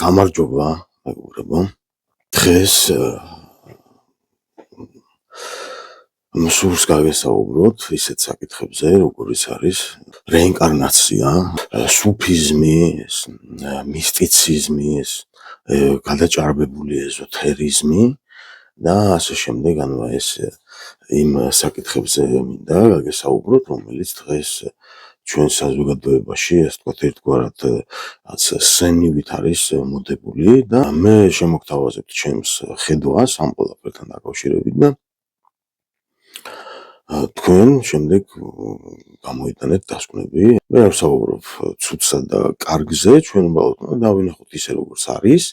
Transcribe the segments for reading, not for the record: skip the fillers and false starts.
გამარჯობა, მეგობრებო. დღეს მსურს გავესაუბროთ ისეთ საკითხებზე, როგორიც არის რეინკარნაცია, სუფიზმი, მისტიციზმი, გადაჭარბებული ეზოთერიზმი და ასე შემდეგ. ეს იმ საკითხებზე მინდა გაგესაუბროთ, რომელიც დღეს ჩვენ საზოგადოებაში, ასე ვთქვათ, ერთგვარად სენივით არის მოდებული და მე შემოგთავაზებთ ჩემს ხედვას ამ ყველაფერთან დაკავშირებით და თქვენ შემდეგ გამოიტანეთ დასკვნები. მე არ ვსაუბრობ ცუდსა და კარგზე, ჩვენ უბრალოდ დავინახოთ ისე როგორც არის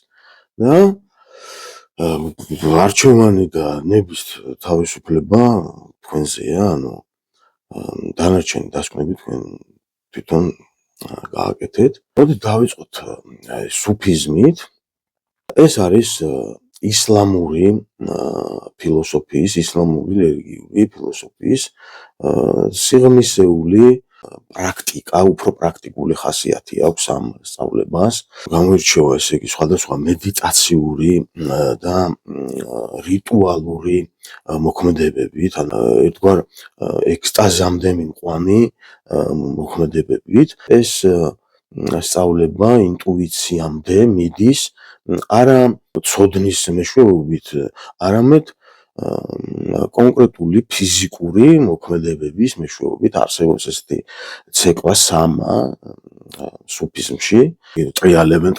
და არჩევანი და ნების თავისუფლება თქვენზეა, დანარჩენი დასკვნები თქვენ თვითონ გააკეთეთ. მოდით დავიწყოთ სუფიზმით. ეს არის ისლამური ფილოსოფიის, ისლამური რელიგიური ფილოსოფიის სიღრმისეული პრაქტიკა, უფრო პრაქტიკული ხასიათი აქვს ამ სწავლებას. გამოირჩევა ესე იგი სხვადასხვა მედიტაციური და რიტუალური მოქმედებებით, ერთგვარ ექსტაზამდე მიმყვანი მოქმედებებით. ეს სწავლება ინტუიციამდე მიდის, არა ცოდნის მეშვეობით, არამედ კონკრეტული ფიზიკური მოქმედებების მეშვეობით. არსებობს ესეთი ცეკვა სამა სუფიზმში, ტრიალებენ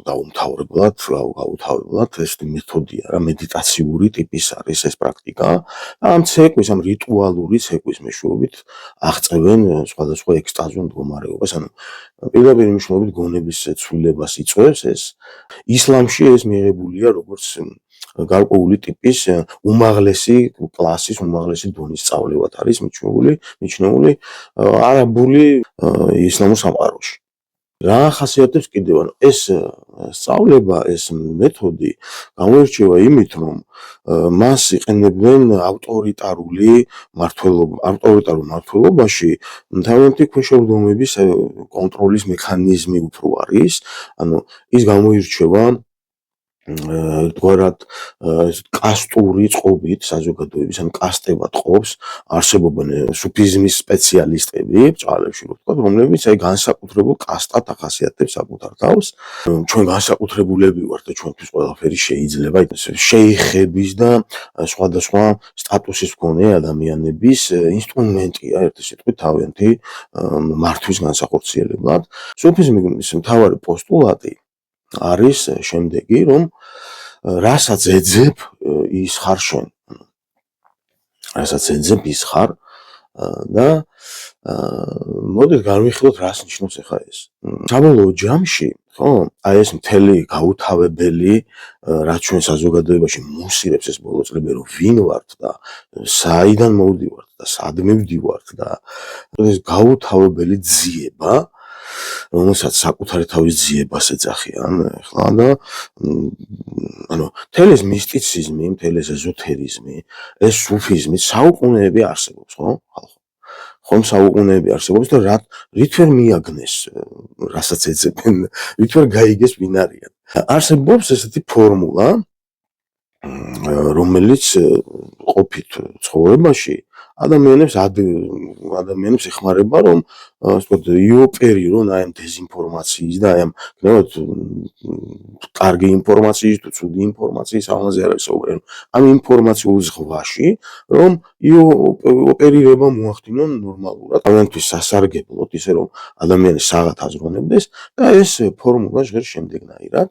გაუთავებლად, ეს მეთოდია რა, მედიტაციური ტიპის არის ეს პრაქტიკა. ამ ცეკვის, ამ რიტუალური ცეკვის მეშვეობით აღწევენ სხვადასხვა ექსტაზურ მდგომარეობას, პირდაპირ მნიშვნელობით გონების ცვლილებას იწვევს ეს. ისლამში ეს მიღებულია როგორც გარკვეული ტიპის უმაღლესი კლასის, უმაღლესი დონის სწავლება არის მიჩნეული არაბული ისლამურ სამყაროში. რა ხასიათებს კიდევ ეს სწავლება, ეს მეთოდი გამოირჩევა იმით, რომ მას იყენებენ ავტორიტარულ მმართველობაში თავიანთი ქვეშევრდომების კონტროლის მექანიზმი უფრო არის, ის გამოირჩევა ერთგვარად კასტური წყობით საზოგადოების, კასტებად ყოფს, არსებობენ სუფიზმის სპეციალისტები, ბრჭყალებში რო ვთქვათ, რომლებიც განსაკუთრებულ კასტად ახასიათებს საკუთარ თავს. ჩვენ განსაკუთრებულები ვართ და ჩვენთვის ყველაფერი შეიძლება, შეიხების და სხვადასხვა სტატუსის მქონე ადამიანების ინსტრუმენტია, ერთი სიტყვით თავიანთი მართვის განსახორციელებლად. სუფიზმის მთავარი პოსტულატი არის შემდეგი, რომ რასაც ეძებ, ის ხარ შენ. რასაც ეძებ, ის ხარ და მოდით განვიხილოთ, რას ნიშნავს ახლა ეს. საბოლოო ჯამში, ეს მთელი გაუთავებელი, რაც ჩვენ საზოგადოებაში მუსირებს ეს ბოლო წლები, რომ ვინ ვართ და საიდან მოვდივართ და სად მივდივართ და ეს გაუთავებელი ძიება, რომელსაც საკუთარი თავის ძიებას ეძახიან ახლა და მთელი ეს მისტიციზმი, მთელი ეს ეზოთერიზმი, ეს სუფიზმი საუკუნეები არსებობს, ხომ საუკუნეები არსებობს და რითვერ მიაგნეს, რასაც ეძებენ, რითვერ გაიგეს ვინ არიან. არსებობს ესეთი ფორმულა, რომელიც ყოფით ცხოვრებაში ადამიანებს ეხმარება, რომ იოპერირონ ამ დეზინფორმაციის და ამ კარგი ინფორმაციის თუ ცუდი ინფორმაციის, ამაზე არ ვსაუბრებ. ამ ინფორმაციულ ზღვაში, რომ ოპერირება მოახდინონ ნორმალურად, ადამიანთვის სასარგებლოდ, ისე რომ ადამიანი საღად აზროვნებდეს და ეს ფორმულა ჟღერს შემდეგნაირად.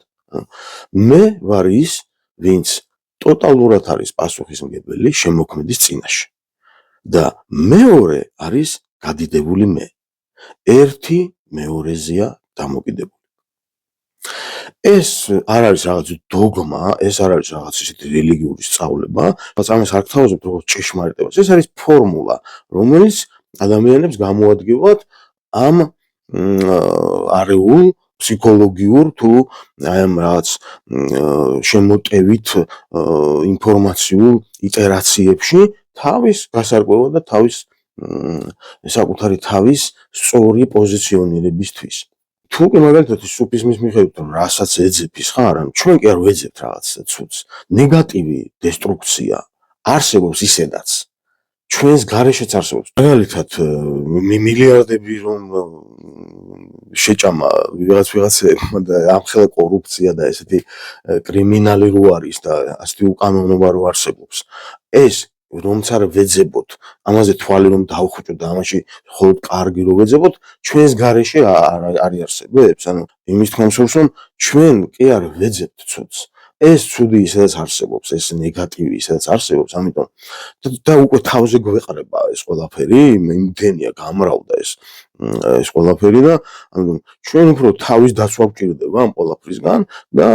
მე ვარ ის, ვინც ტოტალურად არის პასუხისმგებელი შემოქმედის წინაშე. და მეორე არის გადიდებული მე. ერთი მეორეზეა დამოკიდებული. ეს არ არის რაღაც დოგმა, ეს არ არის რაღაც ისეთი რელიგიური სწავლება, ამას არ გთავაზობთ როგორც ჭეშმარიტებას. ეს არის ფორმულა, რომელიც ადამიანებს გამოადგევათ ამ არეულ ფსიქოლოგიურ თუ ამ რაღაც შემოტევით ინფორმაციულ იტერაციებში თავის გასარკვევა და თავის საკუთარი თავის სწორი პოზიციონირებისთვის. თუ კი მაგალითად სუფიზმის მიხედვით რომ რასაც ეძებს ხარ, ანუ ჩვენ კი არ ვეძებთ რაღაც ცუდს. ნეგატივი დესტრუქცია არსებობს ისედაც. ჩვენს გარეშეც არსებობს. მაგალითად მილიარდები რომ შეჭამა ვიღაცებმა და ამხელა კორუფცია და ესეთი კრიმინალი რო არის და ასეთი უკანონობა რო არსებობს. ეს რომც არ ვეძებოთ, ამაზე თვალი რომ დავხვიჭოთ და ამაში მხოლოდ კარგი რო ვეძებოთ, ჩვენს გარეშე არ არსებობს. ანუ იმის თქმაშურს რომ ჩვენ კი არ ვეძებთ ცუდს. ეს ცუდი ისედაც არსებობს, ეს ნეგატივი ისედაც არსებობს, ამიტომ და უკვე თავზე გვეყრება ეს ყველაფერი, იმდენია გამრავლდა ეს ყველაფერი და ამიტომ ჩვენ უფრო თავის დაცვა გვჭირდება ამ ყველაფრისგან და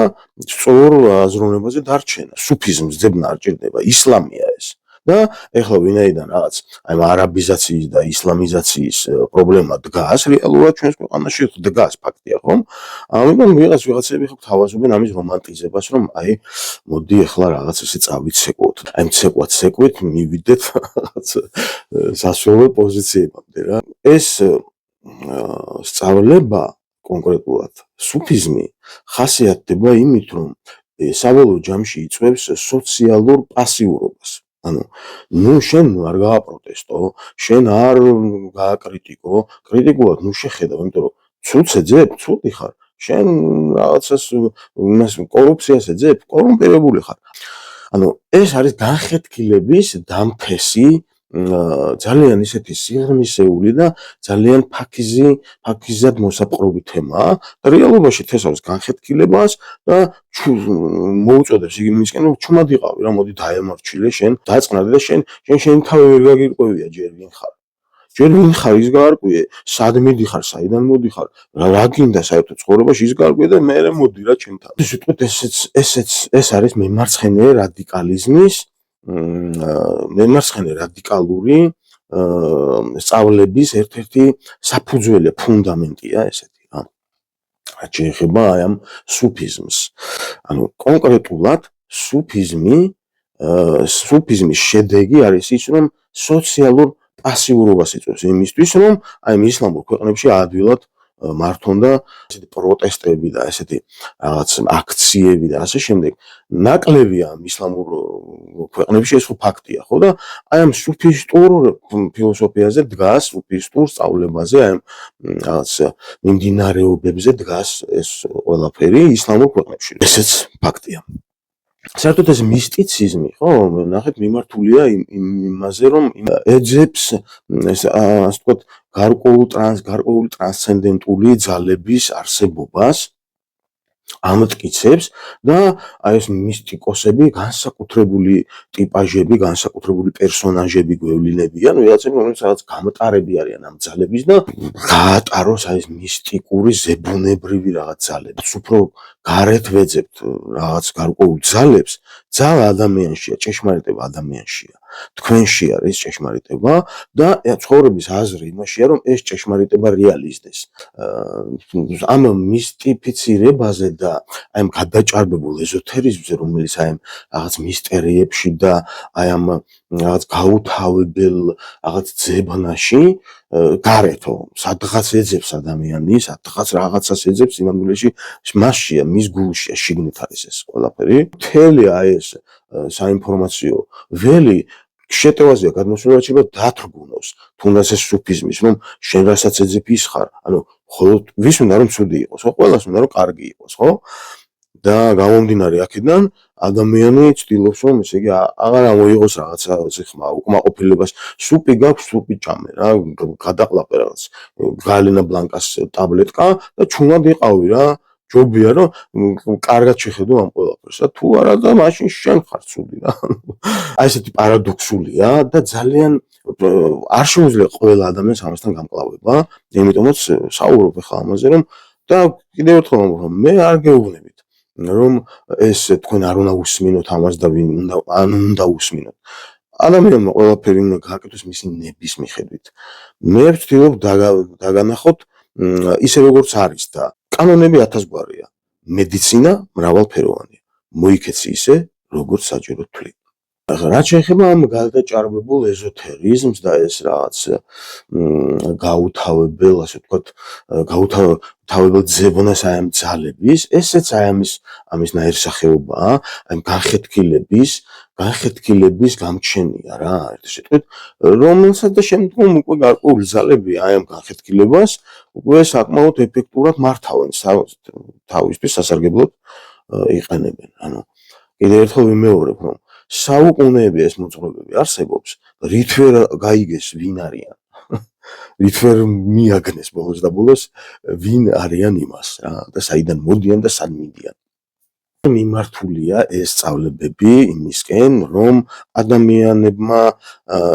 სწორ აზროვნებაზე დარჩენა. სუფიზმს ძებნა არ ჭირდება, ისლამია ეს. და ეხლა ვინაიდან რაღაც აი არაბიზაციის და ისლამიზაციის პრობლემა დგას რეალურად ჩვენს ქვეყანაში დგას ფაქტია ხომ? ამიტომ ვიღაცები ხო თავაზობენ ამის რომანტიზებას რომ აი მოდი ეხლა რაღაც ესე წავიცეკვოთ. აი ცეკვით მივიდეთ რაღაც სასწავლო პოზიციებამდე რა. ეს სწავლება კონკრეტულად სუფიზმი ხასიათდება იმით რომ საბოლოო ჯამში იწვევს სოციალურ პასიურობას. ანუ შენ არ გააპროტესტო, შენ არ გააკრიტიკო, კრიტიკულად შეხედავ, იმიტომ რომ ცუდს ეძებ, ცუდი ხარ. შენ რაღაცას იმას კორუფციას ეძებ, კორუმპირებული ხარ. ანუ ეს არის განხეთქილების დამფესი ძალიან ისეთი სიღრმისეული და ძალიან ფაქიზად მოსაპყრობი თემაა და რეალობაში თესავს განხეთქილებას და მოუწოდებს იგი მისკენ რომ ჩუმად იყავი რა მოდი დაემორჩილე შენ დაწყნადე და შენ თავი ვერ გაგირკვევია ჯერ ვინ ხარ ის გაარკვიე სად მიდიხარ საიდან მოდიხარ რა გინდა საერთოდ ცხოვრებაში ის გაარკვიე და მე მოდი რა ჩემთან ეს ვიტყვით ეს არის მემარცხენე რადიკალიზმის მემარცხენე რადიკალური სწავლების ერთ-ერთი საფუძველი ფუნდამენტია ესეთი რა. რაც შეეხება აი ამ სუფიზმს. ანუ კონკრეტულად სუფიზმის შედეგი არის ის რომ სოციალურ პასიურობას იწვევს იმისთვის რომ აი ისლამურ ქვეყნებში ადვილად მართონ და ესეთი პროტესტები და ესეთი რაღაც აქციები და ასე შემდეგ ნაკლებია ისლამურ ქვეყნებში ეს ხო ფაქტია ხო და აი ამ სუფისტურ ფილოსოფიაზე დგას სუფისტურ სწავლებაზე აი რაღაც მიმდინარეობებზე დგას ეს ყველაფერი ისლამურ ქვეყნებში ესეც ფაქტია საერთოდ ეს მისტიციზმი ხო ნახეთ მიმართულია იმაზე რომ ეძებს ეს ასე ვთქვათ გარკვეული ტრანსცენდენტული ძალების არსებობას ამტკიცებს და აი ეს მისტიკოსები განსაკუთრებული ტიპაჟები, განსაკუთრებული პერსონაჟები გვევლინებიან, ვიღაცები რომლებიც რაღაც გამტარები არიან ამ ძალების და გაატაროს აი ეს მისტიკური ზებუნებრივი რაღაც ძალები. უფრო გარეთ ვეძებთ რაღაც გარკვეულ ძალებს, ძალა ადამიანშია, ჭეშმარიტება ადამიანშია. თქვენში არის ჭეშმარიტება და ცხოვრების აზრი იმაშია რომ ეს ჭეშმარიტება რეალიზდეს. ამ მისტიფიცირებაზე და აი ამ გადაჭარბებულ ეზოთერიზმზე რომელიც აი ამ რაღაც მისტერიებში და აი ამ რაღაც გაუთავებელ რაღაც ძებნაში გარეთო სადღაც ეძებს ადამიანი სადღაც რაღაცას ეძებს იმამდვილეში მასშია მის გულშია შიგნით არის ეს ყველაფერი მთელი აი ეს საინფორმაციო ველი შეტევაზეა გადმოსვლაში დათრგუნოს თუნდაც ეს სუფიზმის რომ შენ რასაც ეძებ ის ხარ ანუ ხოლოდ ვის უნდა რომ ცუდი იყოს ხო ყველას უნდა რომ კარგი იყოს ხო და გამომდინარე აქედან ადამიანი ცდილობს რომ ესე იგი აღარ ამოიღოს რაღაცა ხმა უკმაყოფილებას სუპი გაქვს სუპი ჭამე რა გადაყლაპე რაღაც გალენა ბლანკას ტაბლეტკა და ჩუმად იყავი რა ჯობია რომ კარგად შეხედო ამ ყველაფერს და თუ არა და მაშინ შენ ხარ ცუდი რა აი ესეთი პარადოქსულია და ძალიან არ შეუძლია ყველა ადამიანს ამასთან გამკლავება იმიტომაც საუბრობ ახლა ამაზე რომ და კიდევ ერთხელ რომ მე არ გეუბნებით რომ ეს თქვენ არ უნდა უსმინოთ ამას და ვინ უნდა უსმინოთ ადამიანმა ყველაფერი უნდა გააკეთოს მისი ნების მიხედვით მე ვცდილობ დაგანახოთ ისე როგორც არის და კანონები 1000 გვარია მედიცინა მრავალფეროვანია მოიქეცი ისე როგორც საჭირო თვლი რაც შეეხება ამ გადაჭარბებულ ეზოთერიზმს და ეს რაღაც გაუთავებელ, ასე ვთქვათ, გაუთავებელ ძებნას აი ამ ძალების, ესეც აი ამის ნაირსახეობაა, აი განხეთქილების გამჩენია რა, ერთ სიტყვით, რომელსაც და შემდგომ უკვე გარკვეული ძალები აი ამ განხეთქილებას უკვე საკმაოდ ეფექტურად მართავენ თავისთვის სასარგებლოდ იყენებენ. ანუ კიდევ ერთხელ ვიმეორებ, რომ საუკუნეები ეს მოძღვრებები არსებობს, რით ვერ გაიგეს ვინ არიან, რით ვერ მიაგნეს ბოლოს და ბოლოს ვინ არიან იმას რა და საიდან მოდიან და სად მიდიან. მიმართულია ეს სწავლებები იმისკენ, რომ ადამიანებმა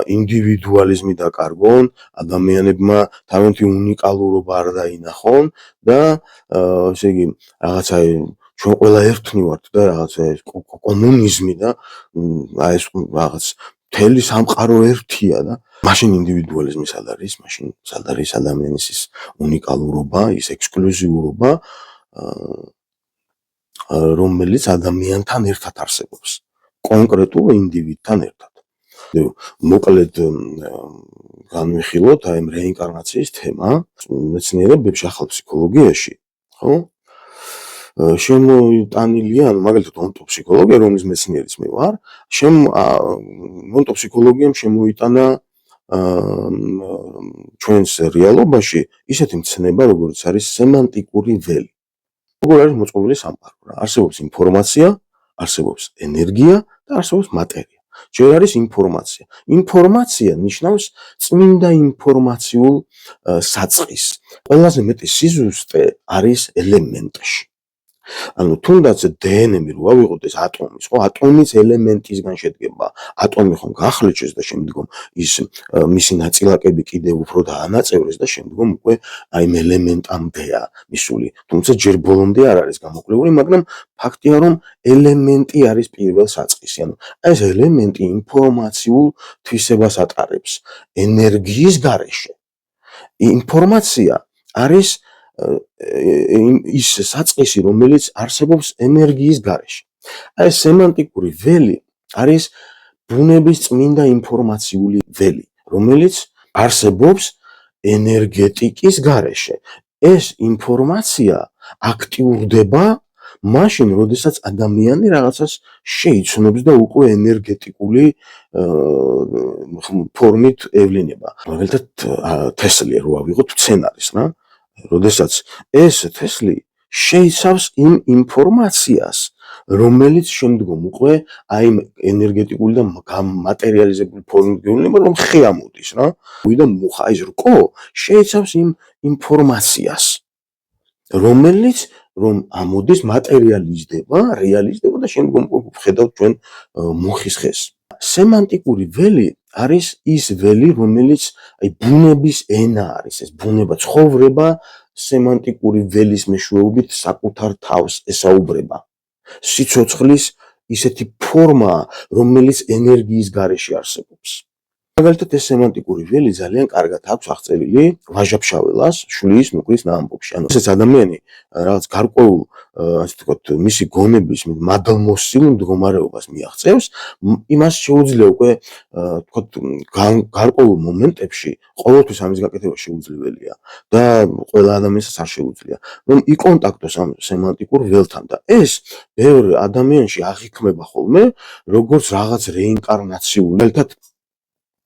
ინდივიდუალიზმი დაკარგონ, ადამიანებმა თავიანთი უნიკალურობა არ დაინახონ და ესე იგი რაღაცა ჩვენ ყველა ერთნი ვართ და რაღაცა კომუნიზმი და აი ეს რაღაც მთელი სამყარო ერთია და მაშინ ინდივიდუალიზმი სად არის? მაშინ სად არის ადამიანის ის უნიკალურობა, ის ექსკლუზიურობა, რომელიც ადამიანთან ერთად არსებობს, კონკრეტულ ინდივიდთან ერთად. მოკლედ განვიხილოთ აი ამ რეინკარნაციის თემა მეცნიერებებში, ახალ ფსიქოლოგიაში, ხო? შემოიტანილია, მაგალითად ონტოფსიქოლოგია, რომლის მეცნიერიც მე ვარ, ონტოფსიქოლოგიამ შემოიტანა ჩვენს რეალობაში ისეთი მცნება, როგორც არის სემანტიკური ველი. როგორ არის მოწყობილი სამყარო რა? არსებობს ინფორმაცია, არსებობს ენერგია და არსებობს მატერია. ჯერ არის ინფორმაცია. ინფორმაცია ნიშნავს წმინდა ინფორმაციულ საწყისს. ყველაზე მეტი სიზუსტე არის ელემენტში. ანუ თუნდაც დნმ რო ავიღოთ ეს ატომის, ხო, ატომის ელემენტისგან შედგება. ატომი ხომ გახლეჩეს და შემდგომ ის მისი ნაწილაკები კიდევ უფრო დაანაწევრეს და შემდგომ უკვე აი ამ ელემენტამდეა მისული. თუმცა ჯერ ბოლომდე არ არის გამოკვლეული, მაგრამ ფაქტია, რომ ელემენტი არის პირველ საწყისი. ანუ ეს ელემენტი ინფორმაციულ თვისებას ატარებს ენერგიის გარეშე. ინფორმაცია არის ის საწყისი, რომელიც არსებობს ენერგიის გარეშე. აი ეს სემანტიკური ველი არის ბუნების წმინდა ინფორმაციული ველი, რომელიც არსებობს ენერგეტიკის გარეშე. ეს ინფორმაცია აქტიურდება მაშინ, როდესაც ადამიანი რაღაცას შეიცნობს და უკვე ენერგეტიკული ფორმით ევლინება. მაგალითად თესლი რო ავიღოთ სცენარის რა, როდესაც ეს თესლი შეიცავს იმ ინფორმაციას, რომელიც შემდგომ უკვე აი ენერგეტიკული და მატერიალიზებული ფორმით გევლინება, რომ ხე ამოდის რა. და მუხა ის რკო შეიცავს იმ ინფორმაციას, რომელიც რომ ამოდის მატერიალიზდება, რეალიზდება და შემდგომ ხედავთ ჩვენ მუხის ხეს. სემანტიკური ველი არის ის ველი, რომელიც აი ბუნების ენა არის, ეს ბუნება, ცხოვრება სემანტიკური ველის მეშვეობით საკუთარ თავს ესაუბრება. სიცოცხლის ისეთი ფორმა, რომელიც ენერგიის გარეშე არსებობს. მაგალითად ეს სემანტიკური ველი ძალიან კარგად აქვს აღწერილი ვაჟა-ფშაველას შვილის ნუკრის ნაამბობში. ანუ ესეც ადამიანი რაღაც გარკვეულ, ასე ვთქვათ, მისი გონების მადლმოსილ მდგომარეობას მიაღწევს, იმას შეუძლია უკვე, ვთქვათ, გარკვეულ მომენტებში ყოველთვის ამის გაკეთება შეუძლებელია და ყველა ადამიანსაც არ შეუძლია, რომ იკონტაქტოს ამ სემანტიკურ ველთან და ეს ბევრ ადამიანში აღიქმება ხოლმე, როგორც რაღაც რეინკარნაციული, მაგალითად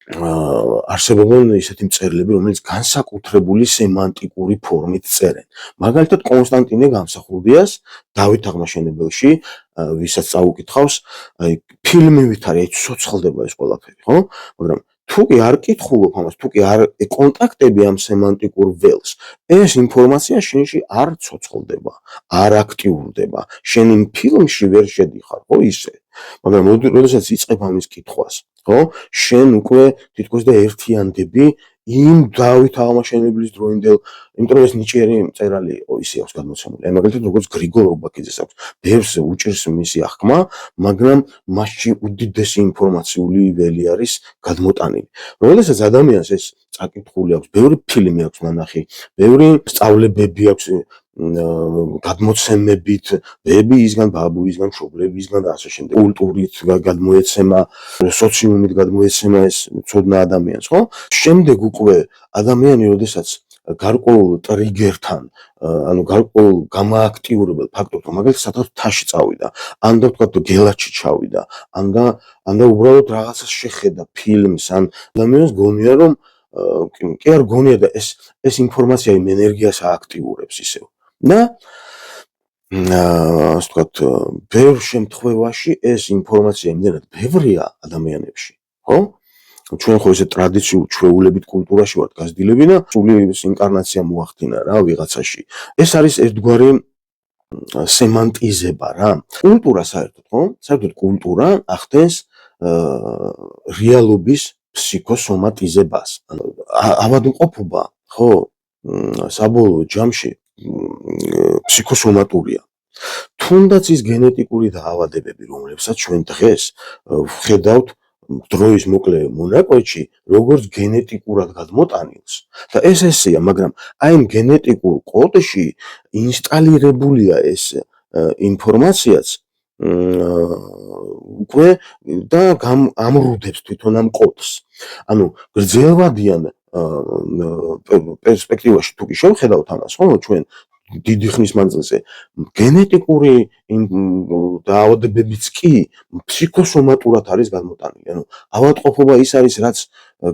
არსებობენ ისეთი მწერლები, რომელიც განსაკუთრებული სემანტიკური ფორმით წერენ. მაგალითად, კონსტანტინე გამსახურდიას დავით აღმაშენებელში, ვისაც წაუკითხავს, აი ფილმივით არის, ცოცხლდება ეს ყველაფერი, ხო? მაგრამ თუ კი არ კითხულობ ამას, თუ კი არ ეკონტაქტები ამ სემანტიკურ ველს, ეს ინფორმაცია შენში არ ცოცხლდება, არ აქტიურდება, შენ იმ ფილმში ვერ შედიხარ, ხო ისე. მაგრამ როდესაც იწყებ ამის კითხვას, ხო? შენ უკვე თითქოს და ერთიანდები იმ დავით აღმაშენებლის დროინდელ, იმიტომ რომ ეს ნიჭიერი მწერალი იყო, ისე აქვს გადმოცემული. აი მაგალითად როგორც გრიგოლ ობაქიძეს აქვს, ბევრს უჭირს მისი აღქმა, მაგრამ მასში უდიდესი ინფორმაციული ველი არის გადმოტანილი. როდესაც ადამიანს ეს წაკითხული აქვს, ბევრი ფილმი აქვს ნანახი, ბევრი სწავლებები აქვს გადმოცემებით, ბებიისგან, ბაბუისგან, მშობლებისგან და ასე შემდეგ. კულტურით გადმოეცემა, სოციუმით გადმოეცემა ეს ცოდნა ადამიანს, ხო? შემდეგ უკვე ადამიანი, როდესაც გარკვეულ ტრიგერთან, ანუ გარკვეულ გამააქტიურებელ ფაქტორთან, მაგალითად სადღაც თაში წავიდა, ან და ვთქვათ გელათში ჩავიდა, ან და უბრალოდ რაღაცას შეხედა ფილმს, ან ადამიანს გონია რომ კი არ გონია და ეს ინფორმაცია იმ ენერგიას ააქტიურებს ისევ. და ასე ვთქვათ, ბევრ შემთხვევაში ეს ინფორმაცია იმდენად ბევრია ადამიანებში, ხო? ჩვენ ხო ესე ტრადიციულ ჩვეულებით კულტურაში ვართ გაზრდილები და სული ინკარნაცია მოახდინა რა ვიღაცაში. ეს არის ერთგვარი სემანტიზება რა. კულტურა საერთოდ, ხო? საერთოდ კულტურა ახდენს რეალობის ფსიქოსომატიზებას. ავადმყოფობა, ხო, საბოლოო ჯამში ფსიქოსომატურია. თუნდაც ის გენეტიკური დაავადებები, რომლებსაც ჩვენ დღეს ვხედავთ დროის მოკლე მონაკვეთში, როგორც გენეტიკურად გადმოტანილს და ეს ესეა, მაგრამ აი იმ გენეტიკურ კოდში ინსტალირებულია ეს ინფორმაციაც უკვე და ამრუდებს თვითონ ამ კოდს. ანუ გრძელვადიან პერსპექტივაში თუ კი შევხედავთ ამას, ხო, ჩვენ დიდი ხნის მანძილზე გენეტიკური დაავადებებიც კი ფსიქოსომატურად არის გადმოტანილი. ანუ ავადმყოფობა ის არის, რაც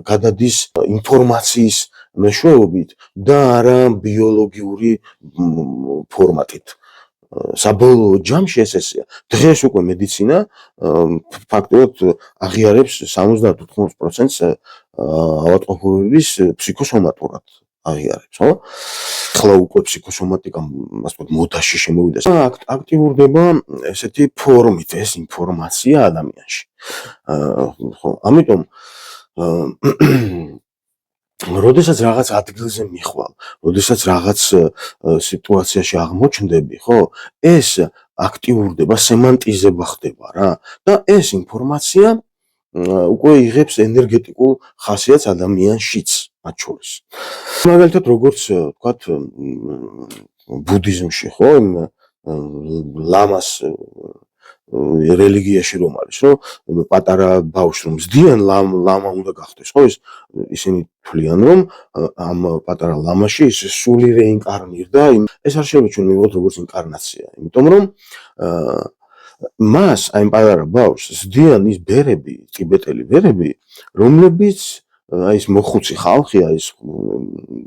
გადადის ინფორმაციის მეშვეობით და არა ბიოლოგიური ფორმატით. საბოლოო ჯამში ეს ესეა. დღეს უკვე მედიცინა ფაქტობრივად აღიარებს 70-80%-ს ავადმყოფობების ფსიქოსომატურად აღიარებს, ხო? ახლა უკვე ფსიქოსომატიკა, ასე ვთქვათ, მოდაში შემოვიდა. აქტიურდება ესეთი ფორმით ეს ინფორმაცია ადამიანში. ხო, ამიტომ როდესაც რაღაც ადგილზე მიხვალ, როდესაც რაღაც სიტუაციაში აღმოჩნდები, ხო, ეს აქტიურდება, სემანტიზება ხდება რა და ეს ინფორმაცია უკვე იღებს ენერგეტიკულ ხასიათს ადამიანშიც მათ შორის. მაგალითად, როგორც ვთქვათ, ბუდიზმში, ხო, ლამას რელიგიაში რომ არის, რომ პატარა ბავშვს რომ ზდიან, ლამა უნდა გახდეს, ხო, ისინი თვლიან, რომ ამ პატარა ლამაში ის სული რეინკარნირდა, ეს არ შეიძლება ჩვენ მივიღოთ როგორც ინკარნაცია, იმიტომ რომ მას აი პატარა ბავშვს ზდიან ის ბერები, ტიბეტელი ბერები, რომლებიც აი ეს მოხუცი ხალხია, ის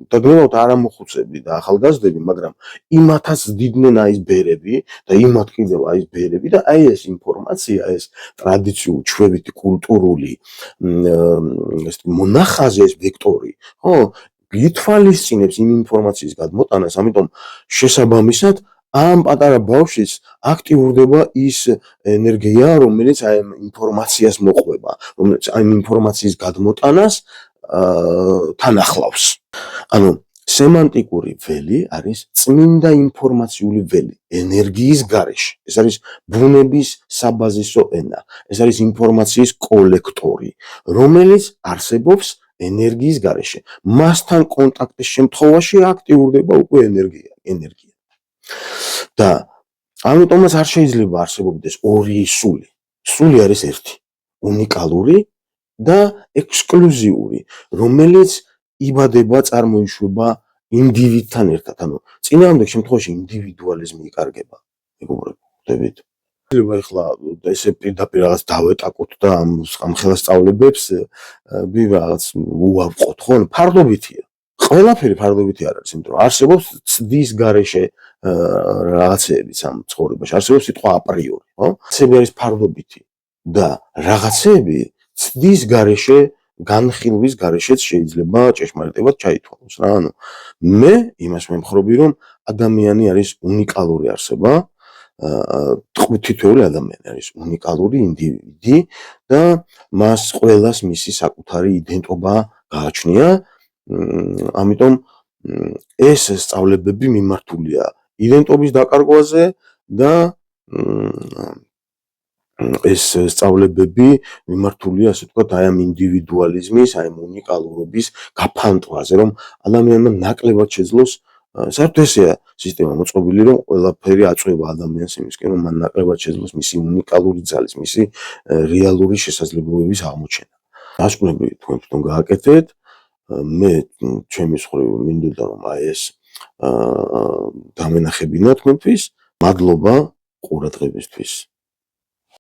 დაგნებავთ არა მოხუცები და ახალგაზრდები, მაგრამ იმათაც ზდიდნენ აი ეს ბერები და იმათ კიდევ აი ეს ბერები და აი ეს ინფორმაცია, ეს ტრადიციული, ჩვევითი, კულტურული მონახაზი, ეს ვექტორი, ხო, ითვალისწინებს იმ ინფორმაციის გადმოტანას, ამიტომ შესაბამისად ამ პატარა ბავშვის აქტიურდება ის ენერგია, რომელიც აი ამ ინფორმაციას მოყვება, რომელიც აი ინფორმაციის გადმოტანას თან ახლავს. ანუ სემანტიკური ველი არის წმინდა ინფორმაციული ველი ენერგიის გარეშე. ეს არის ბუნების საბაზისო ენა. ეს არის ინფორმაციის კოლექტორი, რომელიც არსებობს ენერგიის გარეშე. მასთან კონტაქტის შემთხვევაში აქტიურდება უკვე ენერგია. და ამიტომაც არ შეიძლება არსებობდეს ორი სული. სული არის ერთი, უნიკალური და ექსკლუზიური, რომელიც იბადება, წარმოიშვება ინდივიდთან ერთად. ანუ წინააღმდეგ შემთხვევაში ინდივიდუალიზმი იკარგება. მეგობრებო, ხვდებით? შეიძლება ახლა ესე პირდაპირ რაღაც დავეტაკოთ და ამ ხელისწავლებებს რაღაც უავყოთ, ხო? ფარდობითია. ყველაფერი ფარდობითი არ არის, იმიტომ რომ არსებობს ცდის გარეშე რაღაცეებიც ამ ცხოვრებაში, არსებობს სიტყვა აპრიორი, ხო? ცები არის ფარდობითი და რაღაცეები ცდის გარეშე, განხილვის გარეშეც შეიძლება ჭეშმარიტებად ჩაითვალოს რა. ანუ მე იმას ვემხრობი, რომ ადამიანი არის უნიკალური არსება, თითოეული ადამიანი არის უნიკალური ინდივიდი და მას ყველას მისი საკუთარი იდენტობა გააჩნია. ამიტომ ეს სწავლებები მიმართულია იდენტობის დაკარგვაზე და ეს სწავლებები მიმართულია, ასე ვთქვათ, აი ამ ინდივიდუალიზმის, აი ამ უნიკალურობის გაფანტვაზე, რომ ადამიანმა ნაკლებად შეძლოს საერთოდ ესეა სისტემა მოწყობილი, რომ ყველაფერი აწვევა ადამიანს იმისკენ, რომ მან ნაკლებად შეძლოს მისი უნიკალური ძალის, მისი რეალური შესაძლებლობების აღმოჩენა. დასკვნები თქვენ თვითონ გააკეთეთ. მე ჩემი მხრივ მინდოდა რომ აი ეს დამენახებინა თქვენთვის. მადლობა ყურადღებისთვის.